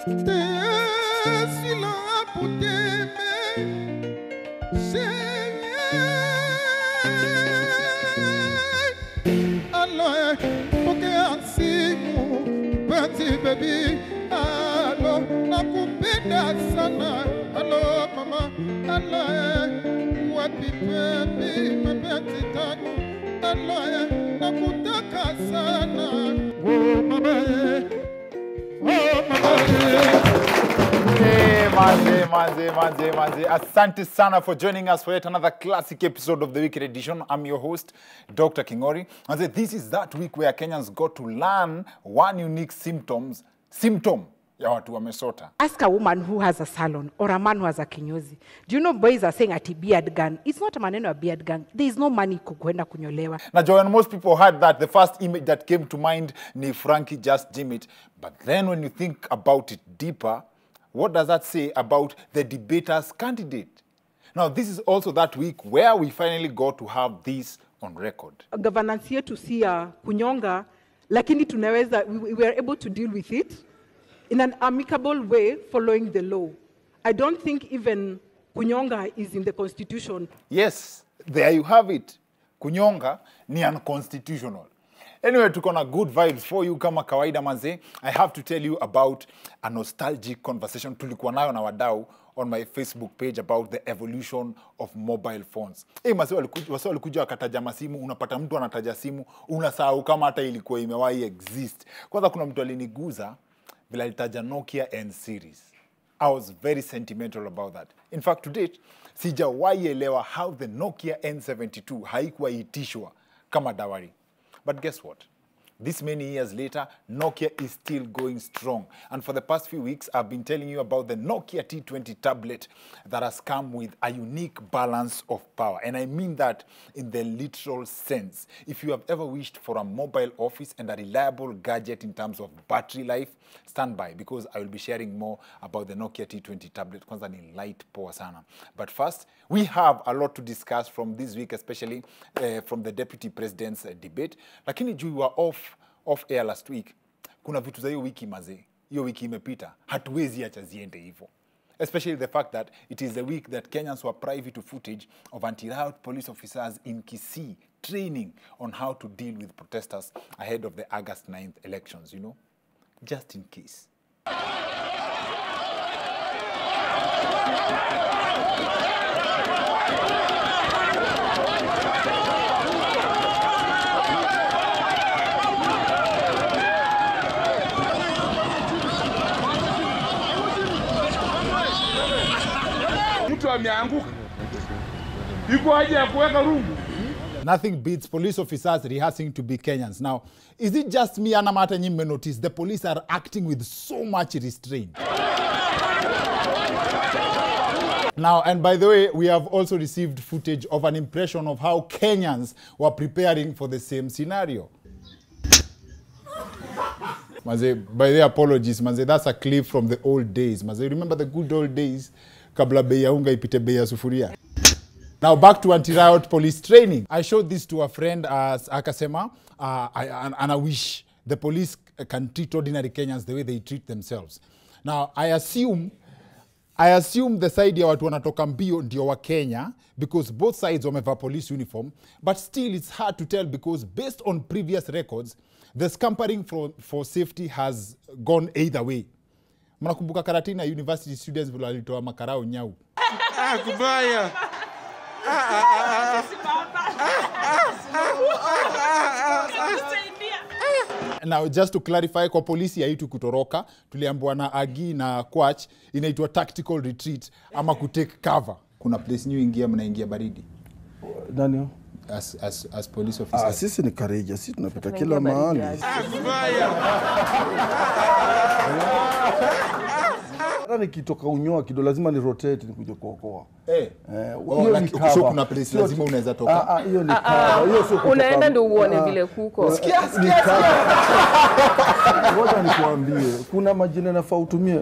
Baby, hello, nakupenda sana. Hello, mama, hello, wapi baby, mapenzi tamu. Hello, nakutaka sana. Oh, mama, oh, mama. Manze. Asante sana for joining us for yet another classic episode of the Weekend Edition. I'm your host, Dr. Kingori. And this is that week where Kenyans got to learn one unique symptom ya watu wa Mesota. Ask a woman who has a salon or a man who has a kinyozi. Do you know boys are saying ati beard gun? It's not a maneno a beard gun. There is no money kukwenda kunyolewa. Now, Joanne, most people heard that. The first image that came to mind ni Frankie just Jim it. But then when you think about it deeper, what does that say about the debater's candidate? Now, this is also that week where we finally got to have this on record. Governance yetu si ya kunyonga, lakini tunaweza, we were able to deal with it in an amicable way following the law. I don't think even kunyonga is in the constitution. Yes, there you have it. Kunyonga ni unconstitutional. Anyway, tuko na good vibes for you kama kawaida manze. I have to tell you about a nostalgic conversation tulikuwa nayo na wadau on my Facebook page about the evolution of mobile phones. Mase walikuja wakataja masimu, unapata mtu anataja simu, unasahau kama hata ilikuwa imewahi exist. Kwanza kuna mtu aliniguza vile alitaja Nokia N series. I was very sentimental about that. In fact, today, sijawahi elewa how the Nokia N72 haikuwa itishwa kama dawari. But guess what? This many years later, Nokia is still going strong. And for the past few weeks, I've been telling you about the Nokia T20 Tablet that has come with a unique balance of power. And I mean that in the literal sense. If you have ever wished for a mobile office and a reliable gadget in terms of battery life, stand by because I will be sharing more about the Nokia T20 Tablet. Kwanza ni light power sana. But first, we have a lot to discuss from this week, especially from the Deputy President's debate. Lakini juu wa off air last week, kuna vitu za hiyo wiki maze. Hiyo wiki imepita. Hatuwezi acha ziende hivyo. Especially the fact that it is the week that Kenyans were privy to footage of anti-riot police officers in Kisii training on how to deal with protesters ahead of the August 9th elections, you know? Just in case. Nothing beats police officers rehearsing to be Kenyans. Now, is it just me and Amata Nyimbe notice the police are acting with so much restraint? Now, and by the way, we have also received footage of an impression of how Kenyans were preparing for the same scenario. Maze, by the apologies, Maze, that's a clip from the old days. Maze, remember the good old days? Kabla bei ya unga ipite bei ya sufuria. Now back to anti-riot police training. I showed this to a friend as akasema, and I wish the police can treat ordinary Kenyans the way they treat themselves. Now I assume the side ya watu wanatoka mbio ndio wa Kenya because both sides wamevaa police uniform, but still it's hard to tell because based on previous records, the scampering for safety has gone either way. Mnakumbuka Karatina University students vile walitoa makarao nyau. Kubaya. Now just to clarify, kwa polisi haitu kutoroka, tuliambiwa na Agi na Kwach inaitwa tactical retreat ama kutake cover. Kuna place new ingia mnaingia baridi. Daniel as police officers. Sisi ni courageous, sisi tunapita kila mahali. Hata nikitoka unyoa kido lazima ni rotate nikuje kuokoa. So kuna place lazima unaweza toka. Hiyo ni cover. Hiyo sio unaenda ndio uone vile kuko. Sikia. Ngoja nikuambie, kuna majina nafaa utumie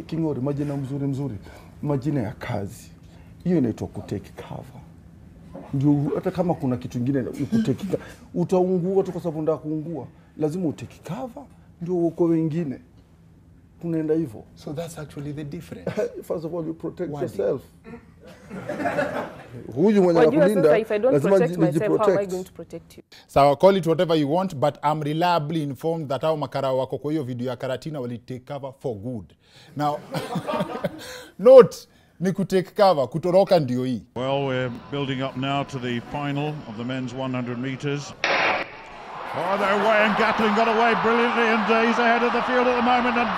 Kingori, majina mzuri. Majina ya kazi. Hiyo inaitwa kutake cover. Ndio hata kama kuna kitu kingine ukutake utaungua tu kwa sababu ndio kuungua. Lazima utake cover ndio uko wengine. kunaenda hivyo. So that's actually the difference. First of all, you protect Why? yourself. Huyu mwenye anakulinda, if I don't protect myself, how am I going to protect you? So call it whatever you want, but I'm reliably informed that hao makara wako kwa hiyo video ya Karatina will take cover for good. Now, note, ni kutake cover, kutoroka ndio hii. Well, we're building up now to the final of the men's 100 meters. Oh, they're away, and Gatling got away brilliantly, and he's ahead of the field at the moment, and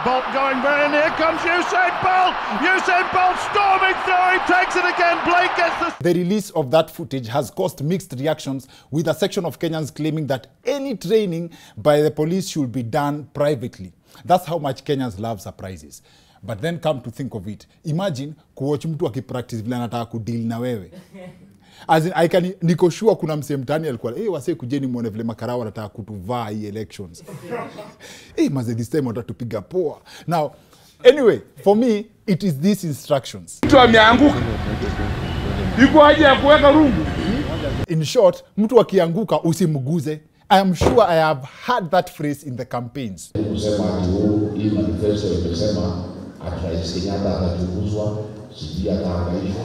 Bolt going very near. Comes Usain Bolt! Usain Bolt storming through, he takes it again, Blake gets The release of that footage has caused mixed reactions, with a section of Kenyans claiming that any training by the police should be done privately. That's how much Kenyans love surprises. But then come to think of it, imagine kuwatch mtu akipractice vile anataka kudeal na wewe. As in, niko sure kuna msee mtani alikuwa, wasee kujeni muone vile makarao wanataka kutuvaa hii elections. Maze this time watatupiga poa. Now, anyway, for me, it is these instructions. Mtu ameanguka. Iko haja ya kuweka rungu. In short, mtu akianguka usimguze. I am sure I have heard that phrase in the campaigns. Kusema hii manifesto imesema Rais Kenyatta atachunguzwa, sijui ataangaishwa.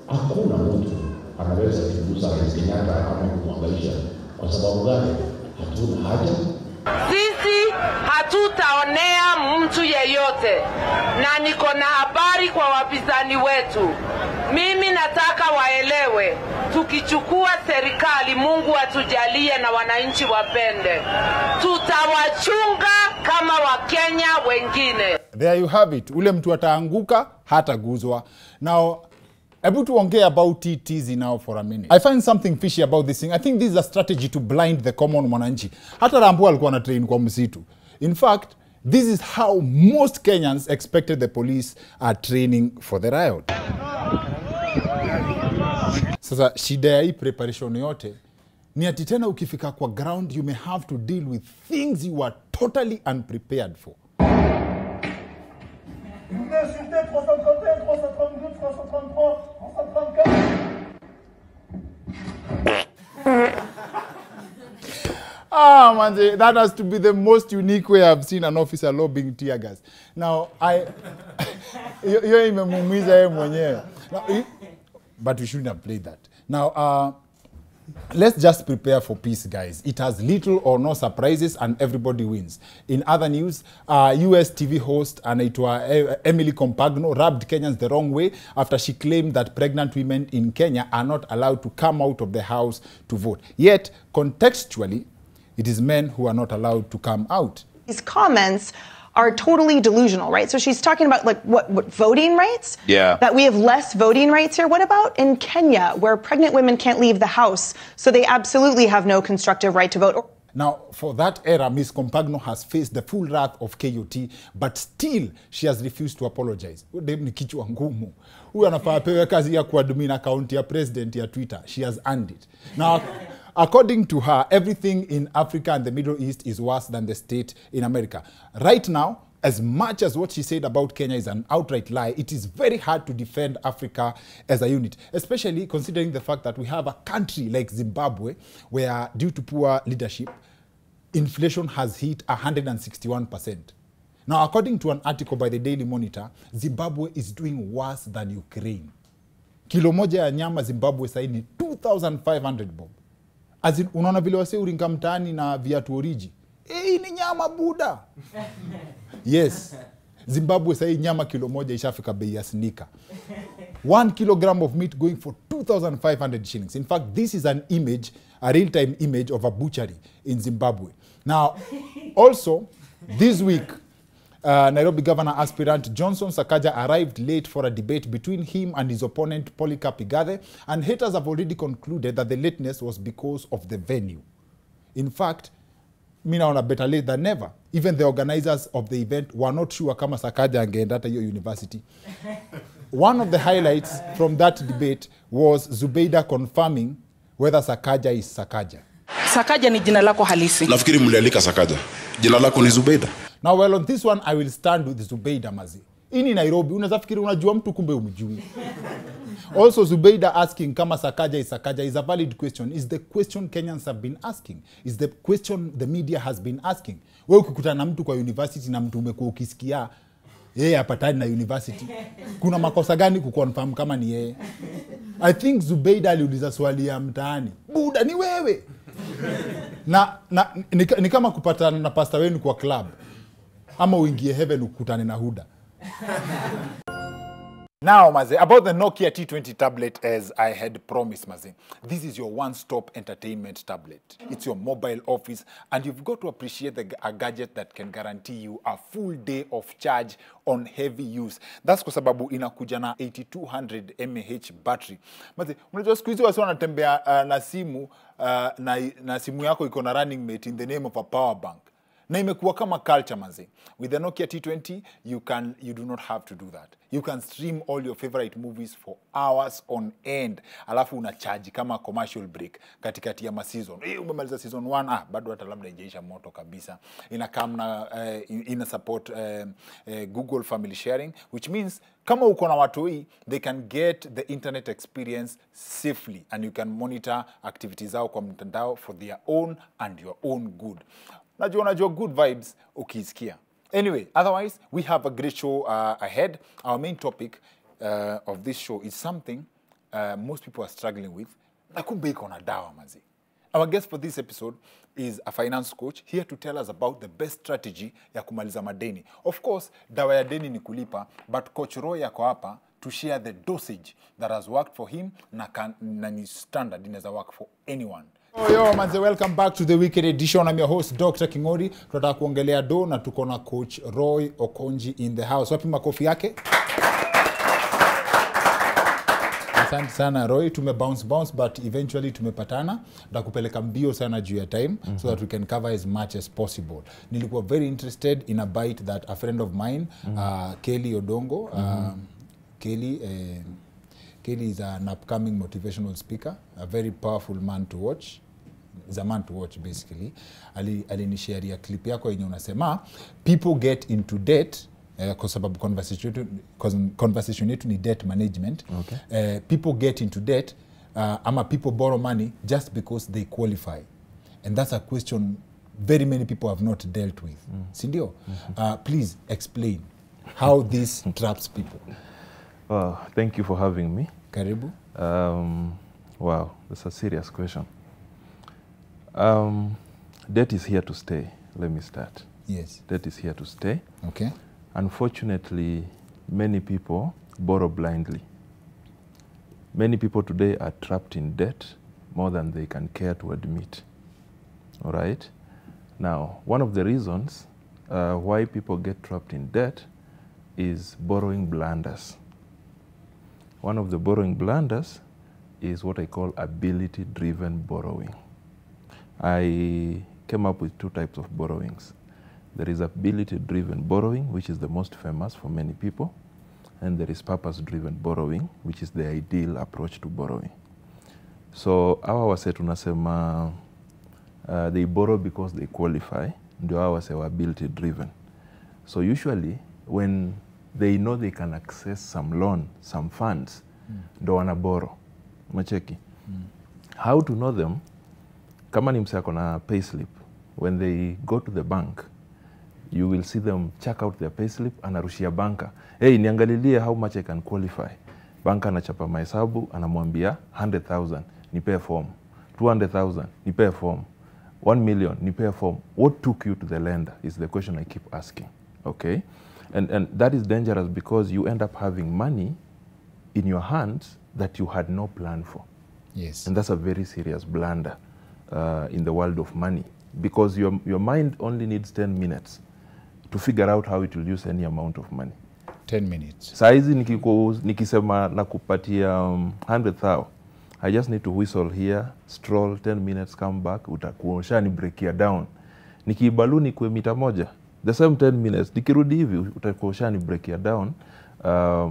Hakuna mtu anaweza kuchunguza Rais Kenyatta ama kumwangaisha. Kwa sababu gani? Hatuna haja. Sisi hatutaonea mtu yeyote, na niko na habari kwa wapinzani wetu. Mimi nataka waelewe, tukichukua serikali, Mungu atujalie na wananchi wapende, tutawachunga kama Wakenya wengine. There you have it. Ule mtu ataanguka hataguzwa. Now, able to ongea about it easy now for a minute. I find something fishy about this thing. I think this is a strategy to blind the common mwananchi. Hata Rambo alikuwa na train kwa msitu. In fact, this is how most Kenyans expected the police are training for the riot. Sasa shida ya hii preparation yote ni ati tena ukifika kwa ground you may have to deal with things you are totally unprepared for. Man, that has to be the most unique way I've seen an officer lobbying tear gas. Now, but we shouldn't have played that. Now, let's just prepare for peace, guys. It has little or no surprises and everybody wins. In other news, US TV host Emily Compagno rubbed Kenyans the wrong way after she claimed that pregnant women in Kenya are not allowed to come out of the house to vote. Yet, contextually, it is men who are not allowed to come out. These comments are totally delusional, right? So she's talking about like what voting rights? Yeah. That we have less voting rights here. What about in Kenya, where pregnant women can't leave the house, so they absolutely have no constructive right to vote? Now, for that era, Ms. Compagno has faced the full wrath of KOT, but still she has refused to apologize. Dem ni kichwa ngumu. Huyu anafaa pewe kazi ya kuadmin account ya president ya Twitter. She has earned it. Now, according to her, everything in Africa and the Middle East is worse than the state in America. Right now, as much as what she said about Kenya is an outright lie, it is very hard to defend Africa as a unit, especially considering the fact that we have a country like Zimbabwe where, due to poor leadership, inflation has hit 161%. Now, according to an article by the Daily Monitor, Zimbabwe is doing worse than Ukraine. Kilo moja ya nyama Zimbabwe sahi ni 2,500 bob. As in, unaona vile wase uringa mtaani na viatu oriji. Hii ni nyama buda. Yes. Zimbabwe sahi nyama kilo moja ishafika bei ya sneaker. 1 kilogram of meat going for 2,500 shillings. In fact, this is an image, a real-time image of a butchery in Zimbabwe. Now, also, this week, Nairobi Governor aspirant Johnson Sakaja arrived late for a debate between him and his opponent Polycarp Igathe, and haters have already concluded that the lateness was because of the venue. In fact, mi naona better late than never. Even the organizers of the event were not sure kama Sakaja angeenda hata hiyo university. One of the highlights from that debate was Zubeida confirming whether Sakaja is Sakaja. Sakaja ni jina lako halisi. Nafikiri mlialika Sakaja. Jina lako ni Zubeida. Now, well, on this one, I will stand with Zubeida Mazi. Ini Nairobi, unaweza fikiri unajua mtu kumbe umjui. Also, Zubeida asking kama Sakaja is a valid question. Is the question Kenyans have been asking? Is the question the media has been asking? Wewe ukikutana na mtu kwa university na mtu umekuwa ukisikia yeye hapatani na university, kuna makosa gani kuconfirm kama ni yeye? I think Zubeida aliuliza swali ya mtaani. Buda ni wewe. Ni kama kupatana na pastor wenu kwa club. Ama uingie heaven ukutane na Huda. Now, Maze, about the Nokia T20 tablet, as I had promised, Maze, this is your one-stop entertainment tablet. It's your mobile office, and you've got to appreciate a gadget that can guarantee you a full day of charge on heavy use. That's kwa sababu inakuja na 8200 mAh battery. Maze, unajua siku hizi wasi wanatembea na simu, na simu yako iko na running mate in the name of a power bank. Na imekuwa kama culture, manze. With the Nokia T20, you do not have to do that. You can stream all your favorite movies for hours on end. Alafu unacharge kama commercial break katikati ya ma-season. Umemaliza season 1, bado hata labda ijaisha moto kabisa. Ina support Google Family Sharing, which means kama uko na watoi, they can get the internet experience safely, and you can monitor activities zao kwa mtandao for their own and your own good. Najua good vibes ukisikia. Anyway, otherwise, we have a great show ahead. Our main topic of this show is something most people are struggling with. Nakumbe iko na dawa, mazi. Our guest for this episode is a finance coach here to tell us about the best strategy ya kumaliza madeni. Of course, dawa ya deni ni kulipa, but Coach Roy yako hapa to share the dosage that has worked for him na ni standard inaweza work for anyone. Yo, manze, welcome back to the weekend edition. I'm your host, Dr. Kingori. Tunataka kuongelea do na tuko na Coach Roy Okonji in the house. Wapi makofi yake? Asante sana Roy, bounce but eventually tumepatana. Tutakupeleka mbio sana juu ya time so that we can cover as much as possible. Nilikuwa very interested in a bite that a friend of mine, Kelly Odongo, Kelly is an upcoming motivational speaker, a very powerful man to watch. Is a man to watch basically. Alinisharia clip yako yenye unasema people get into debt kwa sababu conversation yetu ni debt management. Okay. People get into debt ama people borrow money just because they qualify. And that's a question very many people have not dealt with. Sindio? Please explain how this traps people. Thank you for having me. Karibu. Wow, that's a serious question. Debt is here to stay. Let me start. Yes. Debt is here to stay. Okay. Unfortunately, many people borrow blindly. Many people today are trapped in debt more than they can care to admit. All right? Now, one of the reasons why people get trapped in debt is borrowing blunders. One of the borrowing blunders is what I call ability-driven borrowing. I came up with two types of borrowings. There is ability-driven borrowing, which is the most famous for many people, and there is purpose-driven borrowing, which is the ideal approach to borrowing. So hawa wase tunasema they borrow because they qualify, ndio hawa wase wa ability-driven. So usually when they know they can access some loan, some funds, ndo wana borrow. Macheki. How to know them? Kama ni msako na payslip, when they go to the bank, you will see them check out their payslip, anarushia banka. Hey, niangalilie how much I can qualify. Banka anachapa mahesabu, anamwambia 100,000, nipe form. 200,000, nipe form. 1 million, nipe form. What took you to the lender is the question I keep asking. Okay? And that is dangerous because you end up having money in your hands that you had no plan for. Yes. And that's a very serious blunder in the world of money because your mind only needs 10 minutes to figure out how it will use any amount of money. 10 minutes. Saizi nikisema nakupatia 100,000, I just need to whistle here, stroll, 10 minutes, come back, utakuosha ni breakia down. Nikibaluni kwe mita moja, the same 10 minutes, nikirudi hivi, utakuosha ni breakia down,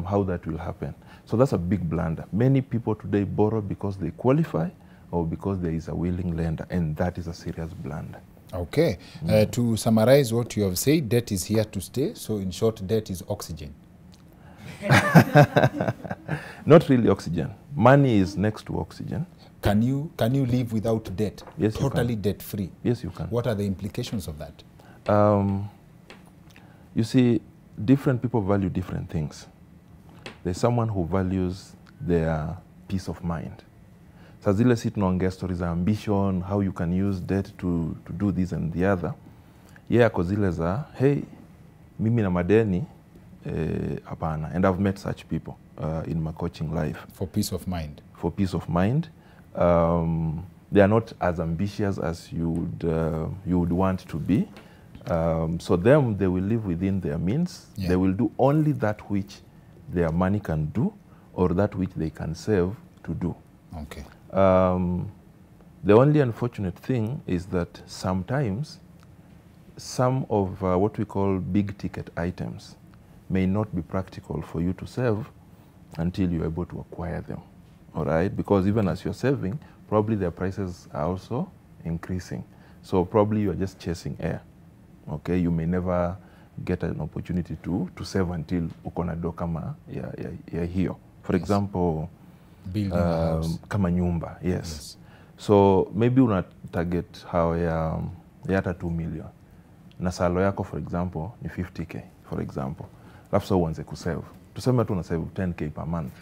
how that will happen. So that's a big blunder. Many people today borrow because they qualify or because there is a willing lender, and that is a serious blunder. Okay. To summarize what you have said, debt is here to stay. So in short, debt is oxygen. Not really oxygen. Money is next to oxygen. Can you live without debt? Yes, totally debt free? Yes, you can. What are the implications of that? You see, different people value different things. There's someone who values their peace of mind. Sa zile si tunaongea stories za ambition, how you can use debt to do this and the other. Yeah, ako zile za, hey, mimi na madeni, hapana. And I've met such people in my coaching life. For peace of mind? For peace of mind. They are not as ambitious as you would want to be. So them, they will live within their means. Yeah. They will do only that which their money can do or that which they can save to do. Okay. The only unfortunate thing is that sometimes some of what we call big ticket items may not be practical for you to save until you're able to acquire them. All right? Because even as you're saving, probably their prices are also increasing. So probably you're just chasing air. Okay? You may never get an opportunity to save until ukona do kama ya hiyo. For example, building a house. Kama nyumba, yes. So maybe una target how ya hata 2 million. Na salo yako for example ni 50k for example. Alafu so uanze kusave. Tuseme tu una save 10k per month.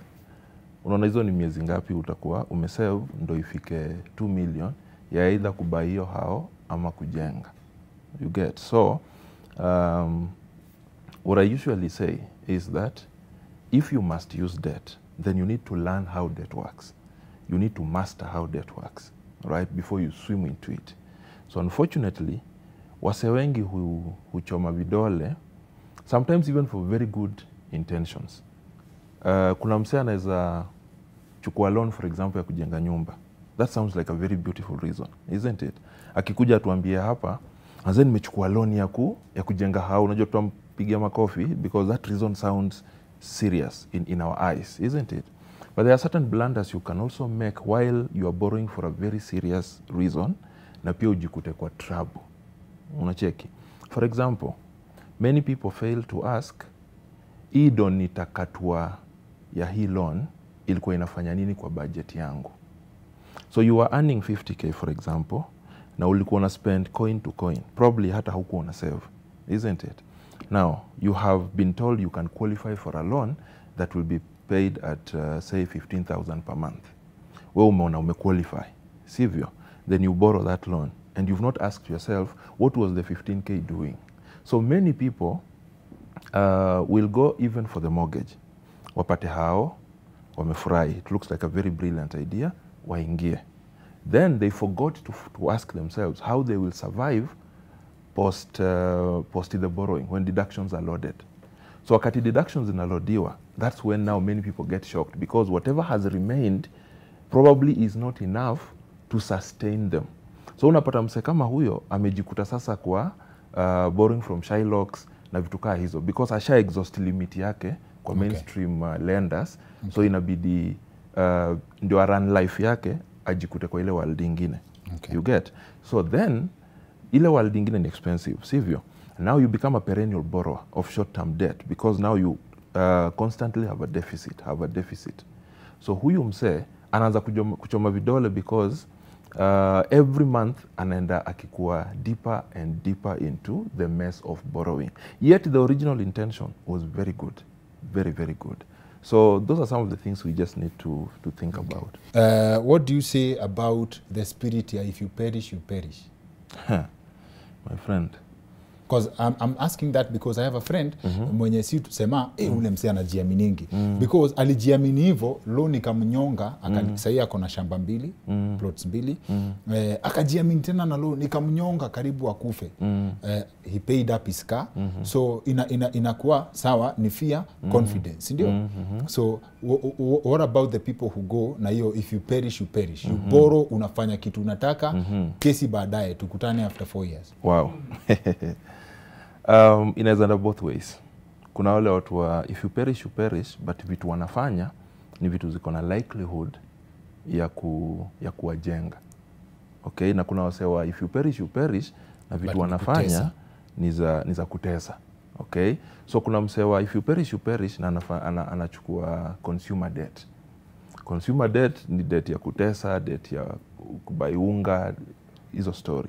Unaona hizo ni miezi ngapi utakuwa umesave ndo ifike 2 million ya either kubai hiyo hao ama kujenga. You get. So what I usually say is that if you must use debt, then you need to learn how debt works. You need to master how debt works, right, before you swim into it. So unfortunately, wase wengi huchoma vidole, sometimes even for very good intentions. Kuna msee anaweza chukua loan for example ya kujenga nyumba. That sounds like a very beautiful reason, isn't it? Akikuja tuambie hapa, anza nimechukua loan ya kujenga hao, unajua tutampigia makofi because that reason sounds serious in our eyes, isn't it? But there are certain blunders you can also make while you are borrowing for a very serious reason na pia ujikute kwa trouble. Unacheki. For example, many people fail to ask, hii don nitakatwa ya hii loan ilikuwa inafanya nini kwa budget yangu? So you are earning 50k for example, na ulikuwa una spend coin to coin. Probably hata hukuwa una save, isn't it? Now, you have been told you can qualify for a loan that will be paid at, say, 15,000 per month. Wewe umeona umequalify, sivyo? Then you borrow that loan and you've not asked yourself, what was the 15k doing? So many people will go even for the mortgage. Wapate hao, wamefurahi. It looks like a very brilliant idea, waingie. Then they forgot to ask themselves how they will survive post the borrowing, when deductions are loaded. So wakati deductions inalodiwa, that's when now many people get shocked because whatever has remained probably is not enough to sustain them. So unapata mse kama huyo amejikuta sasa kwa borrowing from Shylocks na vitu kaa hizo because asha exhaust limit yake kwa mainstream lenders. So inabidi ndio run life yake ajikute kwa ile world ingine. You get? So then ile world ingine ni expensive, sivyo? Now you become a perennial borrower of short-term debt because now you constantly have a deficit. So huyu mse anaanza kuchoma vidole because every month anaenda akikuwa deeper and deeper into the mess of borrowing. Yet the original intention was very good, very, very good. So those are some of the things we just need to think about. What do you say about the spirit here, if you perish, you perish? My friend. Because I'm asking that because I have a friend mwenye si tusema ule msee anajiaminingi because alijiamini hivyo loan ikamnyonga akalisaidia kona shamba mbili plots mbili akajiamini tena na loan ikamnyonga karibu akufe. He paid up his car. So inakuwa sawa ni fear confidence ndio. So what about the people who go na hiyo if you perish you perish, you borrow unafanya kitu unataka kesi baadaye tukutane after 4 years? Wow. Inaweza enda both ways. Kuna wale watu wa if you perish you perish, but vitu wanafanya ni vitu ziko na likelihood ya kuwajenga. Okay, na kuna wase wa if you perish you perish na vitu wanafanya ni za kutesa. Okay, so kuna msewa if you perish na anachukua consumer debt. Consumer debt ni debt ya kutesa, debt ya kubai unga, hizo story.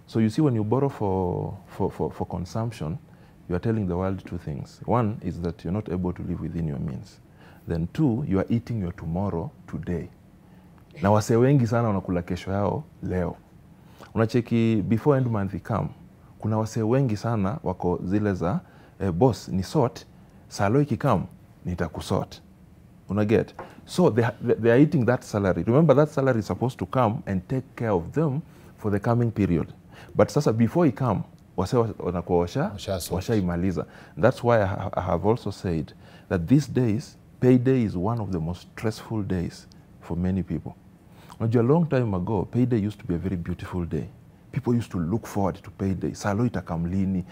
So you see, when you borrow for consumption, you are telling the world two things. One is that you're not able to live within your means. Then two, you are eating your tomorrow today. Na wase wengi sana wanakula kesho yao leo. Unacheki before end month come, kuna wase wengi sana wako zile za boss ni sort, salo ikikam nitakusort. Unaget? So they are eating that salary. Remember, that salary is supposed to come and take care of them for the coming period. But sasa before it come, wase wanakuwa washaimaliza. That's why I have also said that these days, payday is one of the most stressful days for many people. A long time ago, payday used to be a very beautiful day. People used to look forward to payday. Salo itakam lini,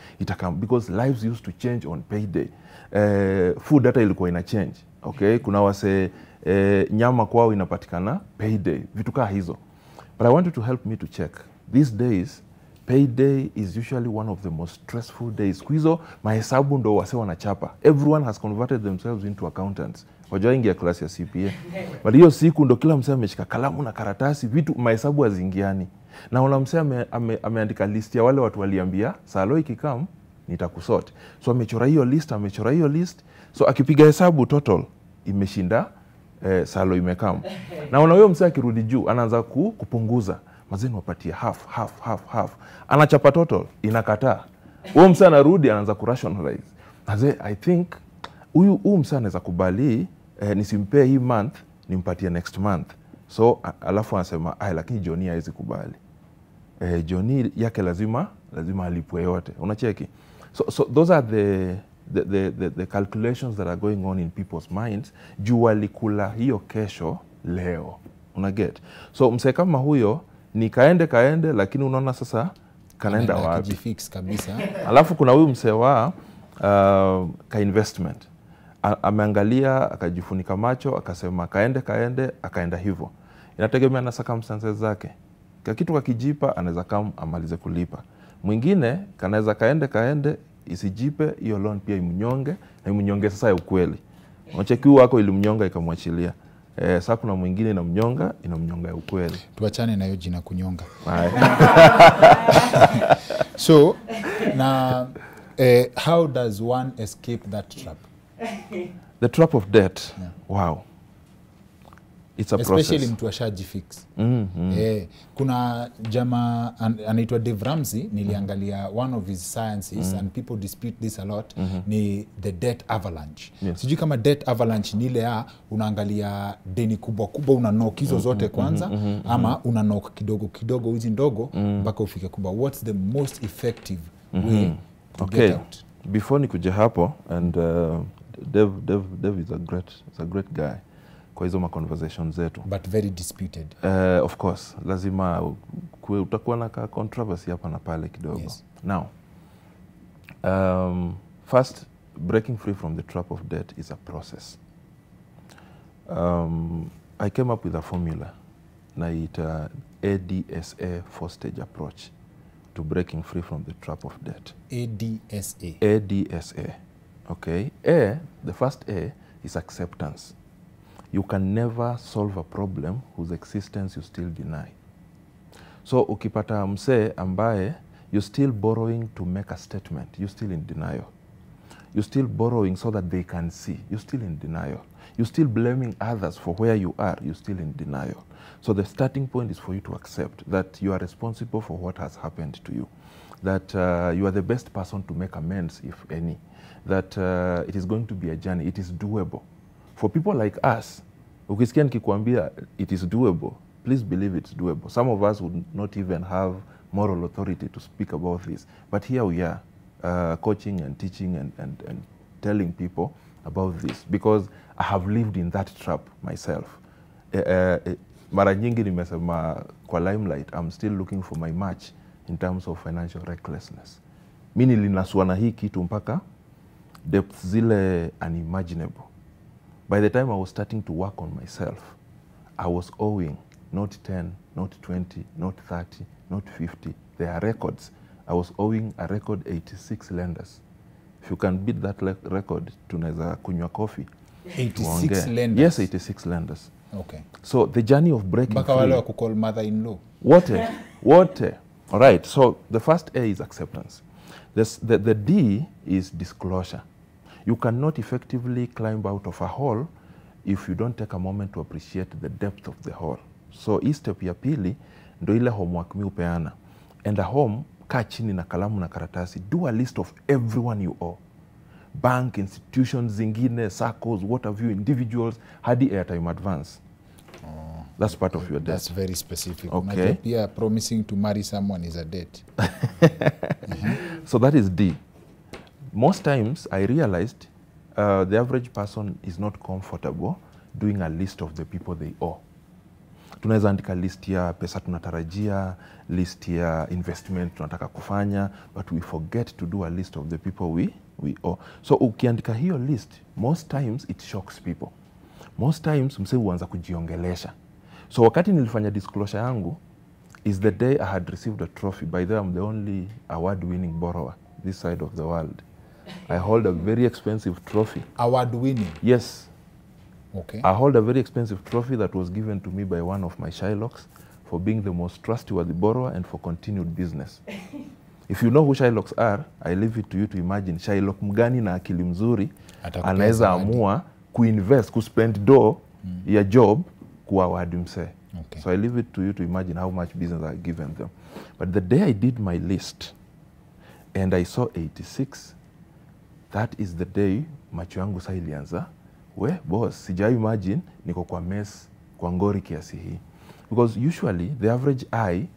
because lives used to change on payday. Food data ilikuwa ina change. Okay, kuna wase nyama kwao inapatikana payday, vitu kaa hizo. But I wanted to help me to check. These days, payday is usually one of the most stressful days. Kwizo mahesabu ndo wase wanachapa. Everyone has converted themselves into accountants. Wajua ingia klasi ya CPA. But hiyo siku ndo kila msee ameshika kalamu na karatasi, vitu mahesabu hazingiani. Na una msee ameandika list ya wale watu waliambia, salo ikikam nitakusort. So amechora hiyo list, So akipiga hesabu total imeshinda salo imekam. Na una huyo msee akirudi juu anaanza kupunguza. Mazeni wapatia half. Anachapa total, inakataa. Huyo msee anarudi anaanza kurationalize. Naze I think huyu msee anaweza kubali nisimpee hii month, nimpatie next month. So alafu anasema lakini Johnny hawezi kubali. Johnny yake lazima alipwe yote. Unacheki? So those are the calculations that are going on in people's minds. Juu walikula hiyo kesho leo. Unaget? So msee kama huyo ni kaende lakini unaona sasa kanaenda wapi? Kujifix kabisa. Alafu kuna huyu msee wa ka investment. Ameangalia, akajifunika macho, akasema kaende, akaenda hivyo. Inategemea na circumstances zake. Kwa kitu kakijipa anaweza kama amalize kulipa. Mwingine kanaweza kaende isijipe, hiyo loan pia imnyonge, na imnyonge sasa ya ukweli. Unacheki wako ilimnyonga ikamwachilia. Sasa kuna mwingine inamnyonga ya ukweli. Tuachane na hiyo jina kunyonga. So, na how does one escape that trap? The trap of debt. Yeah. Wow. It's a process. Especially mtu ashajifix. Kuna jamaa anaitwa Dave Ramsey, niliangalia one of his sciences and people dispute this a lot, ni the debt avalanche. Yes. Sijui kama debt avalanche ni ile unaangalia deni kubwa unanok hizo zote kwanza, ama unanok kidogo hizi ndogo mpaka ufike kubwa. What's the most effective way to get out? Before nikuja hapo, and Dave is a great guy kwa hizo conversations zetu, but very disputed. Of course, lazima utakuwa na controversy hapa na pale kidogo. Yes. Now, first, breaking free from the trap of debt is a process. I came up with a formula, naita ADSA 4-stage approach to breaking free from the trap of debt. ADSA. ADSA. Okay. The first A is acceptance. You can never solve a problem whose existence you still deny. So ukipata msee ambaye you're still borrowing to make a statement, you're still in denial. You're still borrowing so that they can see, you're still in denial. You're still blaming others for where you are, you're still in denial. So the starting point is for you to accept that you are responsible for what has happened to you. That you are the best person to make amends, if any. That it is going to be a journey, it is doable. For people like us, ukisikia nikikwambia it is doable, please believe it's doable. Some of us would not even have moral authority to speak about this. But here we are, coaching and teaching and telling people about this. Because I have lived in that trap myself. Mara nyingi nimesema kwa limelight, I'm still looking for my match in terms of financial recklessness. Mimi nilinasua na hii kitu mpaka depths zile unimaginable. By the time I was starting to work on myself, I was owing not 10, not 20, not 30, not 50. There are records. I was owing a record 86 lenders. If you can beat that record, tunaweza kunywa coffee. 86 lenders? Yes, 86 lenders. Okay. So the journey of breaking Baka wale wa kucall mother-in-law. What? All right, so the first A is acceptance. The D is disclosure. You cannot effectively climb out of a hole if you don't take a moment to appreciate the depth of the hole. So hii step ya pili ndo ile homework mi upeana. And a home, kaa chini na kalamu na karatasi, do a list of everyone you owe. Bank, institutions zingine, circles, what have you, individuals, hadi airtime advance. That's part of your debt. That's very specific. Okay. Pia promising to marry someone is a debt. So that is D. Most times I realized the average person is not comfortable doing a list of the people they owe. Tunaweza andika list ya pesa tunatarajia, list ya investment tunataka kufanya, but we forget to do a list of the people we owe. So ukiandika hiyo list, most times it shocks people. Most times mse huanza kujiongelesha. So wakati nilifanya disclosure yangu is the day I had received a trophy. By the way, I'm the only award-winning borrower this side of the world. I hold a very expensive trophy. Award-winning? Yes. Okay. I hold a very expensive trophy that was given to me by one of my Shylocks for being the most trustworthy borrower and for continued business. If you know who Shylocks are, I leave it to you to imagine Shylock mgani na akili mzuri anaweza amua kuinvest, kuspend dough ya job kuaward mse. Okay. So I leave it to you to imagine how much business I've given them. But the day I did my list and I saw 86, that is the day macho yangu sa ilianza, we boss, sijai imagine niko kwa mess, kwa ngori kiasi hii. Because usually the average eye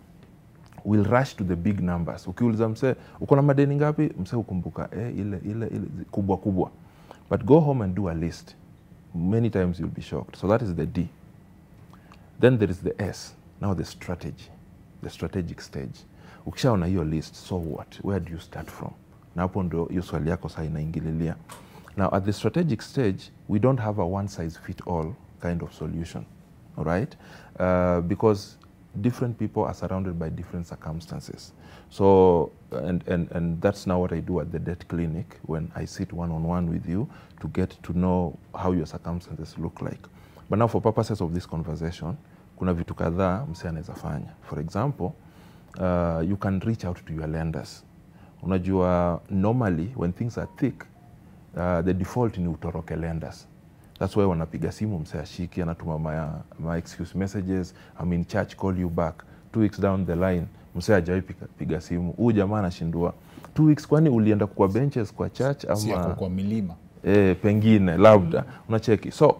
will rush to the big numbers. Ukiuliza mse, uko na madeni ngapi? Mse ukumbuka, ile kubwa kubwa. But go home and do a list. Many times you'll be shocked. So that is the D. Then there is the S. Now the strategy, the strategic stage. Ukishaona hiyo list, so what? Where do you start from? Na hapo ndo hiyo swali yako saa inaingililia. Now at the strategic stage, we don't have a one-size-fit-all kind of solution, all right? Because different people are surrounded by different circumstances. So, and that's now what I do at the debt clinic when I sit one-on-one with you to get to know how your circumstances look like. But now for purposes of this conversation, kuna vitu kadhaa mse anaweza fanya. For example, you can reach out to your lenders. Unajua, normally when things are thick, the default ni utoroke lenders. That's why wanapiga simu mse ashiki, anatuma my excuse messages, I'm in church, call you back. 2 weeks down the line, mse hajai piga simu. Huyu jamaa anashindwa. 2 weeks kwani ulienda kwa benches kwa church ama si kwa milima? Pengine labda unacheki. So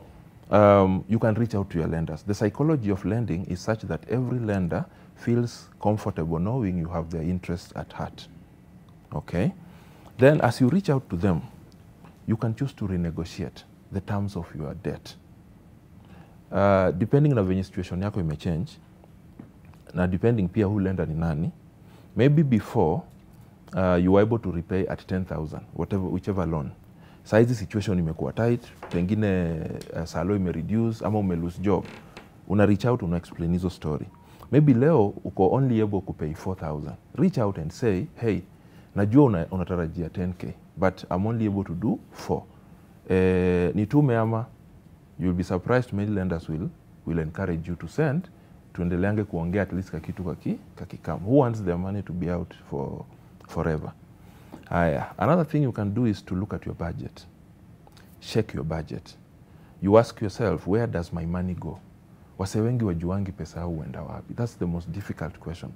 you can reach out to your lenders. The psychology of lending is such that every lender feels comfortable knowing you have their interests at heart. Okay? Then as you reach out to them, you can choose to renegotiate the terms of your debt. Depending na venye situation yako imechange, na depending pia who lender ni nani, maybe before you were able to repay at 10,000, whichever loan. Saizi situation imekuwa tight, pengine salary imereduce ama umelose job. Una reach out, una explain hizo story. Maybe leo uko only able to pay 4,000. Reach out and say, hey, najua unatarajia 10K, but I'm only able to do 4. Nitume ama, you'll be surprised many lenders will encourage you to send, tuendeleange kuongea at least kakitu kakikam. Who wants their money to be out for forever? Another thing you can do is to look at your budget. Check your budget. You ask yourself, where does my money go? Wase wengi wajuangi pesa yao huenda wapi? That's the most difficult question.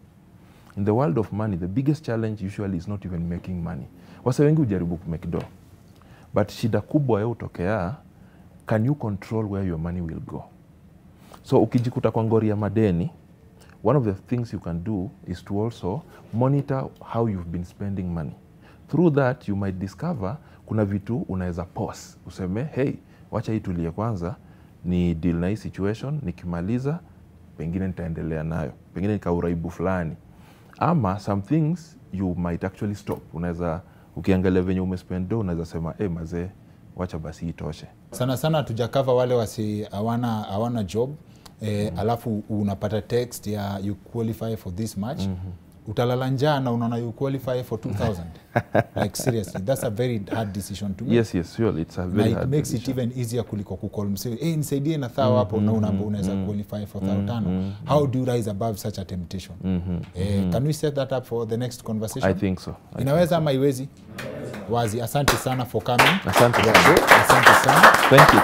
In the world of money, the biggest challenge usually is not even making money. Wase wengi ujaribu kumake dough. But shida kubwa ya utokea, can you control where your money will go? So ukijikuta kwa ngori ya madeni, one of the things you can do is to also monitor how you've been spending money. Through that, you might discover kuna vitu unaweza pause. Useme, hey, wacha hii tulie kwanza, ni deal na hii situation, nikimaliza, pengine nitaendelea nayo. Pengine nikauraibu fulani. Ama some things you might actually stop. Unaweza, ukiangalia venye umespend dough, unaweza sema, mazee, wacha basi itoshe. Sana sana tujakava wale wasi hawana job. Alafu unapata text ya you qualify for this much. utalala njaa na unaona you qualify for 2,000. Like seriously, that's a very hard decision to make. Yes, sure, it's a very hard makes decision. it even easier kuliko kucall msee, nisaidie na thao hapo na unaweza qualify for 5,000. How do you rise above such a temptation? Can we set that up for the next conversation? I think so. Inaweza ama iwezi? Wazi, asante sana for coming. Asante sana. Asante sana. Thank you.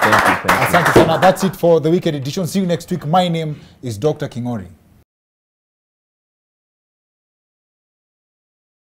Asante sana. That's it for the weekend edition. See you next week. My name is Dr. Kingori.